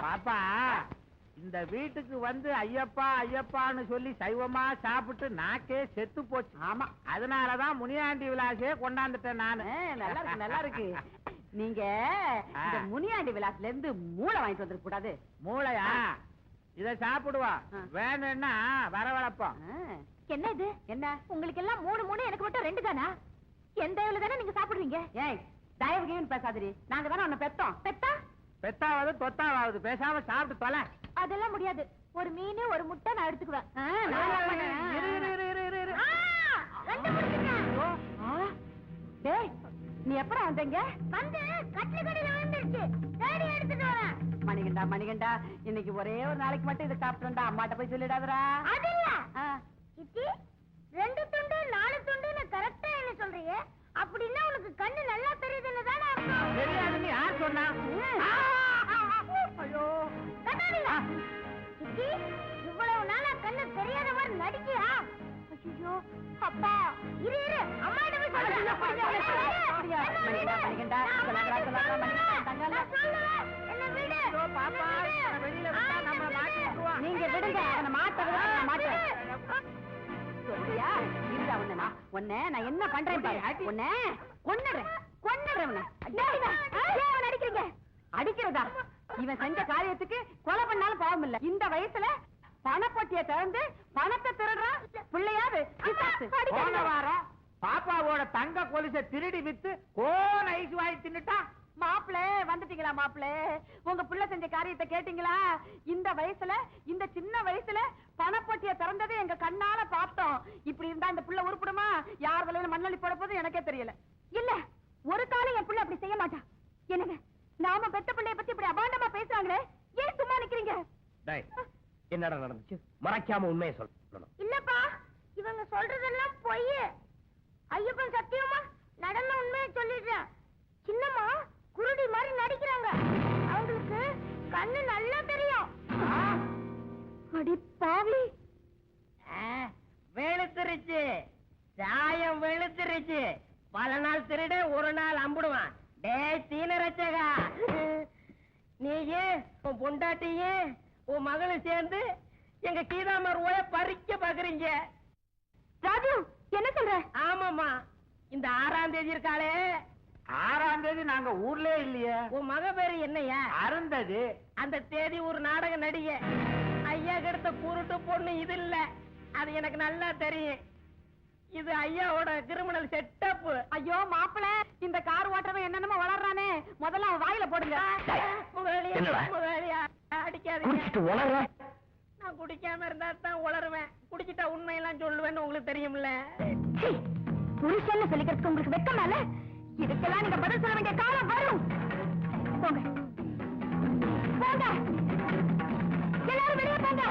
பாப்பா இந்த வீட்டுக்கு வந்து ஐயப்பா ஐயப்பான்னு சொல்லி சைவமா சாப்பிட்டு நாக்கே செத்து போச்சு. ஆமா, அதனாலதான் முனியாண்டி விலாசே கொண்டாந்துட்டேன் நானு. நல்லா இருக்கு நல்லா இருக்கு. நீங்க இந்த முனியாண்டி விலாஸ்ல இருந்து மூளை வாங்கிட்டு வந்துருக்க கூடாது. மூளையா? இத சாப்பிடுவா, வேணும்னா வரவழைப்போம். என்ன இது? என்ன உங்களுக்கு எல்லாம் 3 எனக்கு மட்டும் 2 தானா? எந்த இவ்வளவு தானே நீங்க சாப்பிடுறீங்க? ஏய் தயவுகேன்னு பேசாதிரி. நாங்க தானே உன்னை பெத்தோம். பெத்தாவது தொத்தாவது, பேசாம சாப்பிட்டு தொலை. அதெல்லாம் முடியாது. ஒரு மீன் ஒரு முட்டை நான் எடுத்துக்குவேன். டேய் நீ எப்படா வந்தீங்க? வந்து கட்ல கடையில வந்துருச்சு, தேடி எடுத்துட்டு வரேன். மணிகண்டா இன்னைக்கு ஒரே ஒரு நாளைக்கு மட்டும் இதை சாப்பிட்டோம்டா. அம்மாட்ட போய் சொல்லிடாதடா. அது இல்ல சித்தி, 2 துண்டு 4 துண்டுன்னு கரெக்டா என்ன சொல்றீங்க? அப்படின்னா உனக்கு கண்ணு நல்லா தெரியுதுன்னு தானே அர்த்தம்? தெரியாதுன்னு யார் சொன்னா? ஐயோ சித்தி, இவ்வளவு நாளா கண்ணு தெரியாத மாதிரி நடிக்கியா? ஐயோ அப்பா, இரு அம்மாட்ட போய் நீங்க விடுங்க, அவனை மாட்டேன். உன்னை நான் என்ன பண்றேன் பாரு. உன்னை கொன்னுறேன். அடிக்கிறீங்க? அடிக்கிறதா? இவன் செஞ்ச காரியத்துக்கு கொலை பண்ணாலும் பாவம் இல்ல. இந்த வயசுல பணப்பட்டிய திறந்து பணத்தை திருடுறான். பிள்ளையாவது போன வாரம் பாப்பாவோட தங்க கொலுசை திருடி வித்து கோன் ஐஸ் வாங்கி தின்னுட்டா. மாப்பிளே வந்துட்டீங்களா? மாப்பிளே உங்க புள்ள செஞ்ச காரியத்தை கேட்டீங்களா? இந்த வயசுல, இந்த சின்ன வயசுல பணப்பட்டிய திறந்தது எங்க கண்ணால பார்த்தோம். இப்படி இருந்தா இந்த புள்ள உருப்படுமா? யார் வலையில மண்ணள்ளி போட போது எனக்கே தெரியல. இல்ல, ஒரு காலம் என் புள்ள அப்படி செய்ய மாட்டா. என்னங்க, நாம பெத்த பிள்ளைய பத்தி இப்படி அபாண்டமா பேசுறாங்களே, ஏன் சும்மா நிக்கிறீங்க? என்னடா நடந்துச்சு? மறைக்காம உண்மையை சொல்லணும். இல்லப்பா, இவங்க சொல்றதெல்லாம் பொய். ஐயப்பன் சத்தியமா நடந்த உண்மையை சொல்லிடுறேன். சின்னம்மா குருடி மாதிரி நடிக்கிறாங்க. அவங்களுக்கு கண்ணு நல்லா தெரியும். அடி பாவி, வெளுத்துருச்சு, சாயம் வெளுத்துருச்சு. பல நாள் திருட ஒரு நாள் அம்புடுவான். டேய் தீனரச்சகா, நீயே உன் பொண்டாட்டியே உன் மகளும் சேர்ந்து எங்க கீதாமர் ஓய பறிக்க பாக்குறீங்க. ராஜு என்ன சொல்ற? ஆமாமா, இந்த 6ஆம் தேதி இருக்காளே, 6ஆம் தேதி நாங்க ஊர்ல இல்லையே. உன் மக பேரு என்னையா? அருந்தது. அந்த தேதி ஒரு நாடக நடிகை. ஐயா கிட்ட குருட்டு பொண்ணு இது இல்ல, அது எனக்கு நல்லா தெரியும். இது ஐயாவோட கிரிமினல் செட்டப். ஐயோ மாப்பிள, இந்த கார் ஓட்டுறவன் என்னென்னமோ வளர்றானே, முதல்ல அவன் வாயில போடுங்க. அடிக்காதீங்க. நான் குடிக்காம இருந்தா தான் உளருவேன், குடிச்சிட்டா உண்மையெல்லாம் சொல்லுவேன்னு உங்களுக்கு தெரியும்ல. புருஷன் சொல்லிக்கிறதுக்கு உங்களுக்கு வெக்கமால? இதுக்கெல்லாம் நீங்க பதில் சொல்ல வேண்டிய காலம் வரும். போங்க போங்க, எல்லாரும் வெளியே போங்க.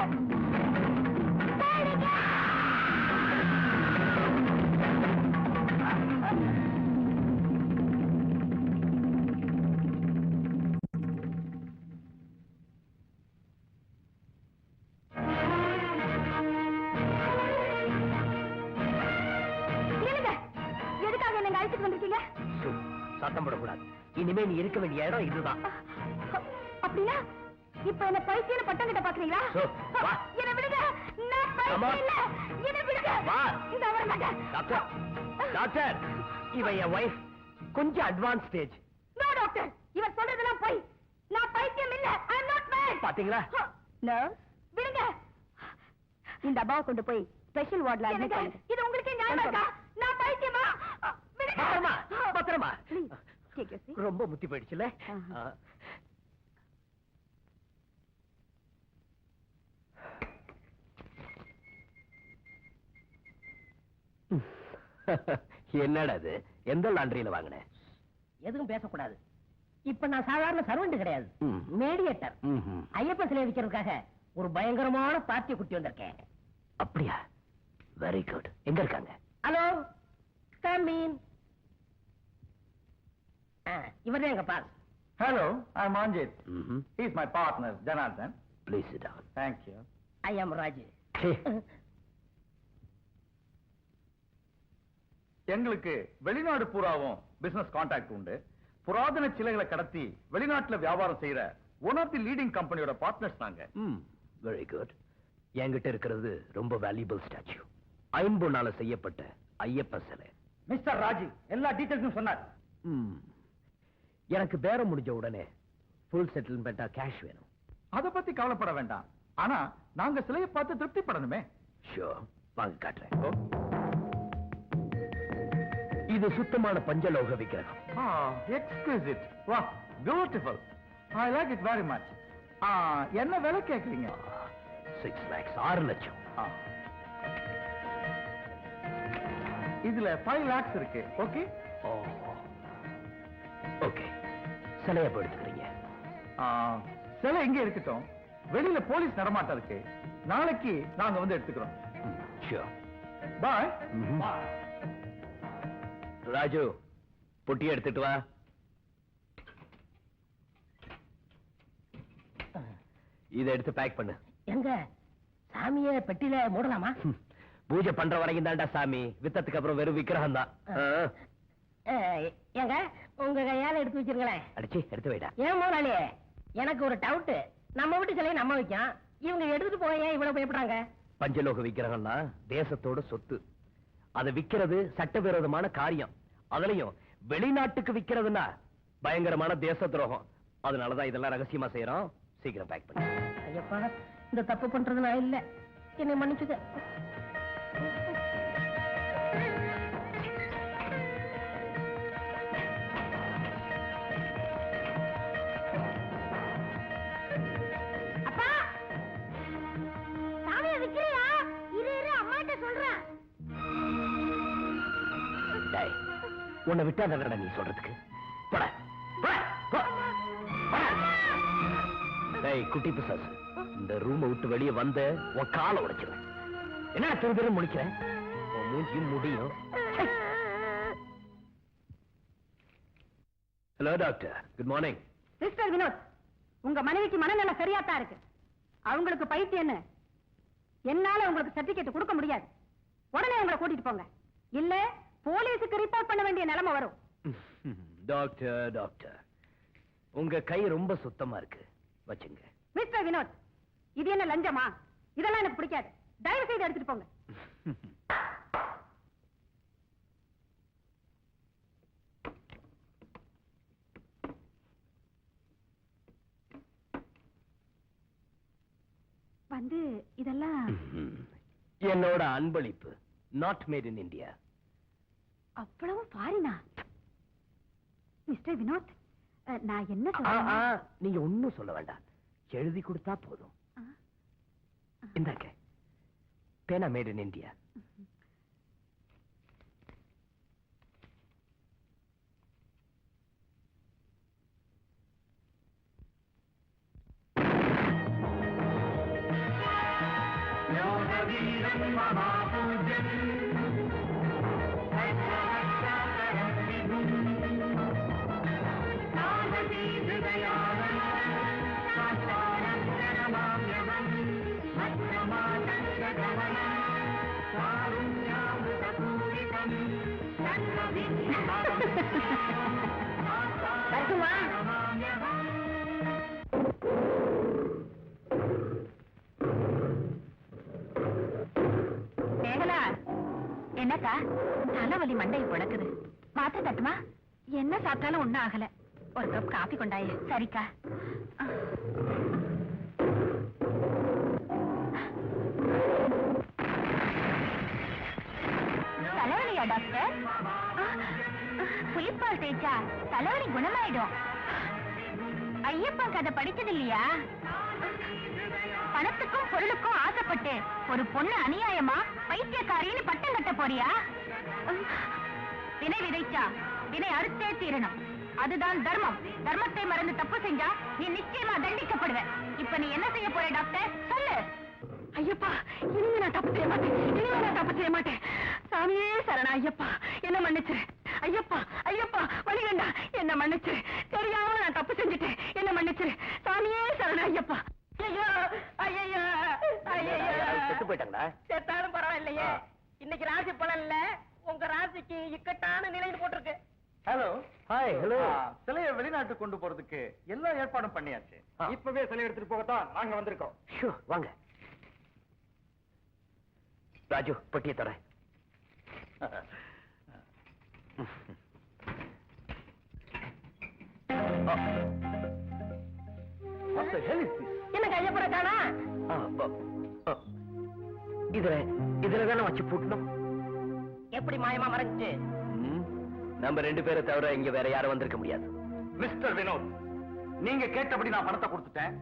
எதுக்காக நீங்க அழைச்சிட்டு வந்திருக்கீங்க? சத்தம் போடக்கூடாது. இனிமே நீ இருக்க வேண்டிய இடம் இதுதான். அப்படின்னா இப்ப என்ன பைத்தியம் பட்டம் கிட்ட பாக்குறீங்களா? என்ன விடுங்க, நான் பைத்தியம் இல்ல. என்ன விடுங்க. இந்த வர மாட்டேன். டாக்டர், டாக்டர், இவ என் வைஃப், கொஞ்சம் அட்வான்ஸ் ஸ்டேஜ். நோ டாக்டர், இவர் சொல்றதெல்லாம் போய். நான் பைத்தியம் இல்ல. ஐ அம் நாட் மேட். பாத்தீங்களா? நர்ஸ் விடுங்க. இந்த அப்பாவை கொண்டு போய் ஸ்பெஷல் வார்ட்ல அட்மிட் பண்ணுங்க. இது உங்களுக்கு நியாயமா இருக்கா? நான் பைத்தியமா? பத்திரமா பத்திரமா. Take your seat. ரொம்ப முத்தி போயிடுச்சுல. என்னடா இது? எந்த லாண்டரியில வாங்கின? எதுவும் பேசக்கூடாது. இப்ப நான் சாதாரண சர்வெண்ட் கிடையாது, மீடியேட்டர். ஐயப்பன் சிலை விற்கிறதுக்காக ஒரு பயங்கரமான பார்ட்டியை குட்டி வந்திருக்கேன். அப்படியா? Very good. எங்க இருக்காங்க? Hello, come in. இவர்தான் எங்க pass. Hello, I'm Anjit. He's my partner, Janardhan. Please sit down. Thank you. ஐ ஆம் ராஜு. எங்களுக்கு வெளிநாடு பூராவும் பிசினஸ் கான்டாக்ட் உண்டு. புராதன சிலைகளை கடத்தி வெளிநாட்டுல வியாபாரம் செய்யற ஒன் ஆஃப் தி லீடிங் கம்பெனியோட பார்ட்னர்ஸ் நாங்க. Very good. என்கிட்ட இருக்கிறது ரொம்ப வேல்யூபிள் ஸ்டாச்சு. ஐம்பொன்னால செய்யப்பட்ட ஐயப்ப சிலை. மிஸ்டர் ராஜு எல்லா டீடைல்ஸும் சொன்னார். எனக்கு பேரம் முடிஞ்ச உடனே ஃபுல் செட்டில்மெண்டா கேஷ் வேணும். அத பத்தி கவலைப்பட வேண்டாம். ஆனா நாங்க சிலையை பார்த்து திருப்திப்படணுமே. ஷூர், வாங்க காட்டுறேன். இது சுத்தமான பஞ்சலோக விக்கிரகம். எக்ஸ்க்ளூசிவ். வா, beautiful. I like it very much. என்ன விலை கேக்குறீங்க? 6 lakhs, 6 லட்சம். இதுல 5 lakhs இருக்கு. ஓகே? ஓகே. சிலையை எடுத்துக்கிறீங்க. சிலை எங்க இருக்கட்டும். வெளியில போலீஸ் நடமாட்டம் இருக்கு. நாளைக்கு நாங்க வந்து எடுத்துக்கிறோம். ஷூர். பாய். ராஜு, பொட்டி எடுத்துட்டு வா. இதை எடுத்து பேக் பண்ணு. எங்க சாமிய பெட்டியில மூடலாமா? பூஜை பண்ற வரைக்கும் தான்டா சாமி. வித்தத்துக்கு அப்புறம் வெறும் விக்கிரகம் தான். எங்க உங்க கையால எடுத்து வச்சிருங்களேன். அடிச்சு எடுத்து வைடா. ஏன் முதலாளி, எனக்கு ஒரு டவுட். நம்ம வீட்டு சிலையை நம்ம வைக்கோம், இவங்க எடுத்துட்டு போய் ஏன் இவ்வளவு பயப்படுறாங்க? பஞ்சலோக விக்கிரகம்னா தேசத்தோட சொத்து. அதை விக்கிறது சட்டவிரோதமான காரியம். அதுலயும் வெளிநாட்டுக்கு விக்கிறதுனா பயங்கரமான தேச துரோகம். அதனாலதான் இதெல்லாம் ரகசியமா செய்யறோம். சீக்கிரம் பேக் பண்ணு. ஐயப்பா, இந்த தப்பு பண்றது நான் இல்ல, என்னை மன்னிச்சுக்க. அப்பா, சாமியை விக்கிறியா? இரு இரு, அம்மாட்ட சொல்றேன். டேய், உன்னை விட்டா தானடா நீ சொல்றதுக்கு. போடா, போடா, போ. டேய் குட்டி பிசாசு, இந்த ரூமை விட்டு வெளியே வந்த உன் காலை உடைச்சிருவேன். என்ன திரு முடிக்கிறேன்? உன் மூஞ்சியும் முடியும். Hello doctor, good morning. Mister Vinod, உங்க மனைவிக்கு மனநல சரியாத்தான் இருக்கு. அவங்களுக்கு பைத்தியம்னு என்னால உங்களுக்கு சர்டிபிகேட் கொடுக்க முடியாது. உடனே உங்களை கூட்டிட்டு போங்க, இல்ல போலீஸுக்கு ரிப்போர்ட் பண்ண வேண்டிய நிலைமை வரும். டாக்டர் டாக்டர், உங்க கை ரொம்ப சுத்தமா இருக்கு, வச்சுங்க. மிஸ்டர் வினோத், இது என்ன லஞ்சமா? இதெல்லாம் எனக்கு பிடிக்காது. தயவு செய்து எடுத்துட்டு போங்க. வந்து இதெல்லாம் என்னோட அன்பளிப்பு. Not made in India. அவ்வளவு பாரினா? மிஸ்டர் வினோத், நான் என்ன சொல்றேன்? நீங்க ஒண்ணும் சொல்ல வேண்டாம், எழுதி கொடுத்தா போதும். இந்தாக்க, பேனா மேட் இன் இந்தியா. என்னக்கா, தலைவலி மண்டையை புழக்குது. மாத்திரை தட்டுமா? என்ன சாப்பிட்டாலும் ஒண்ணும் ஆகல. ஒரு கப் காபி கொண்டாயே. சரிக்கா. தலைவலியா டாக்டர்? புளிப்பால் தேய்ச்சா தலைவலி குணமாயிடும். ஐயப்பன் கதை படிச்சது இல்லையா? பணத்துக்கும் பொருளுக்கும் ஆசைப்பட்டு ஒரு பொண்ணு அநியாயமா பைத்தியக்காரின்னு பட்டம் கட்ட போறியா? வினை விதைச்சா வினை அறுத்தே தீரணும். அதுதான் தர்மம். தர்மத்தை மறந்து தப்பு செஞ்சா நீ நிச்சயமா தண்டிக்கப்படுவ. இப்ப நீ என்ன செய்ய போற டாக்டர்? சொல்லு. ஐயப்பா, இனிமே நான் தப்பு செய்ய மாட்டேன். இனிமே நான் தப்பு செய்ய மாட்டேன். சாமியே சரணா ஐயப்பா, என்ன மன்னிச்சிரு. ஐயப்பா ஐயப்பா, வழிகண்டா, என்ன மன்னிச்சிரு. தெரியாம நான் தப்பு செஞ்சுட்டேன், என்ன மன்னிச்சிரு. சாமியே சரணா ஐயப்பா. ஐயோ ஐயோ ஐயோ, செத்து போயிட்டாங்களா? செத்தாலும் பரவாயில்லையே, இன்னைக்கு ராசி பலன் இல்ல, உங்க ராசிக்கு இக்கட்டான நிலைன்னு போட்டிருக்கு. ஹலோ, ஹாய் ஹலோ சிலையை வெளிநாட்டுக்கு கொண்டு போறதுக்கு எல்லா ஏற்பாடும் பண்ணியாச்சு. இப்பவே சிலை எடுத்துட்டு போகத்தான் நாங்க வந்திருக்கோம். ஷூ வாங்க ராஜு பெட்டியை தர. என்ன கையப்பட காணா? இதுல வச்சு பூட்டணும். எப்படி மாயமா மறைஞ்சு? நம்ம 2 பேரை தவிர இங்க வேற யாரும் வந்திருக்க முடியாது. மிஸ்டர் வினோத், நீங்க கேட்டபடி நான் பணத்தை கொடுத்துட்டேன்.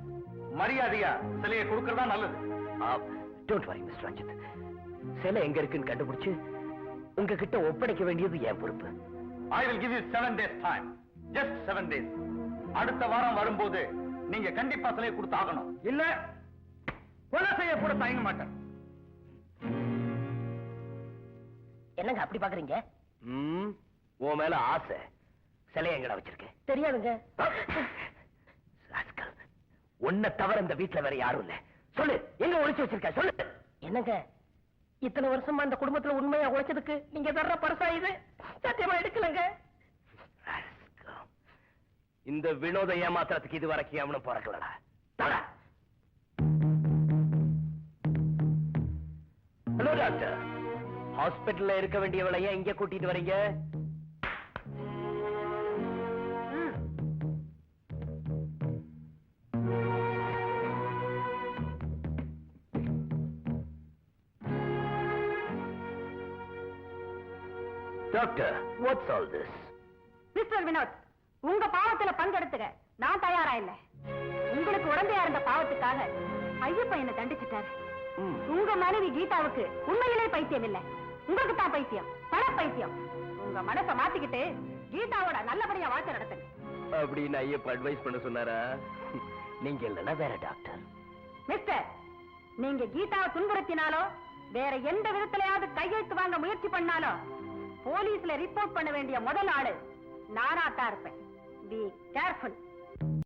மரியாதையா சிலையை கொடுக்கறதா நல்லது. Don't worry mister Ranjith. சிலை எங்க இருக்குன்னு கண்டுபிடிச்சு உங்ககிட்ட ஒப்படைக்க வேண்டியது என் பொறுப்பு. I will give you 7 days time. Just 7 days. அடுத்த வாரம் வரும்போது நீங்க கண்டிப்பா சிலையை கொடுத்து ஆகணும். இல்ல கொலை செய்ய கூட தயங்க மாட்டேன். என்னங்க அப்படி பாக்குறீங்க? உன் மேல ஆசை. சிலை எங்கடா வச்சிருக்கேன் தெரியாதுங்க. உன்னை தவிர இந்த வீட்டுல வேற யாரும் இல்ல. சொல்லு, எங்க ஒளிச்சு வச்சிருக்க சொல்லு. என்னங்க இத்தனை வருஷமா அந்த குடும்பத்துல உண்மையா உழைச்சதுக்கு நீங்க தர்ற பரிசா இது? சத்தியமா எடுக்கலங்க. இந்த வினோத ஏமாத்திரத்துக்கு இது வரைக்கும் அவனும் பிறக்கலடா. ஹலோ டாக்டர், ஹாஸ்பிட்டல்ல இருக்க வேண்டியவளை ஏன் இங்க கூட்டிட்டு வரீங்க? Doctor, what's all this? Mister Vinod, உங்க பாவத்துல பங்கெடுத்துக்க நான் தயாரா இல்ல. உங்களுக்கு உடந்தையா இருந்த பாவத்துக்காக ஐயப்பன் என்ன தண்டிச்சிட்டாரு. உங்க மனைவி கீதாவுக்கு உண்மையிலே பைத்தியம் இல்ல, உங்களுக்கு தான் பைத்தியம், பண பைத்தியம். உங்க மனசை மாத்திக்கிட்டு கீதாவோட நல்லபடியா வாழ்க்கை நடத்துங்க. அப்படின்னு ஐயப்ப அட்வைஸ் பண்ண சொன்னாரா? நீங்க இல்லைன்னா வேற டாக்டர். மிஸ்டர், நீங்க கீதாவை துன்புறுத்தினாலோ வேற எந்த விதத்திலையாவது கையெழுத்து வாங்க முயற்சி பண்ணாலோ போலீஸ்ல ரிப்போர்ட் பண்ண வேண்டிய முதல் ஆளு நானா தான் இருப்பேன். Be careful.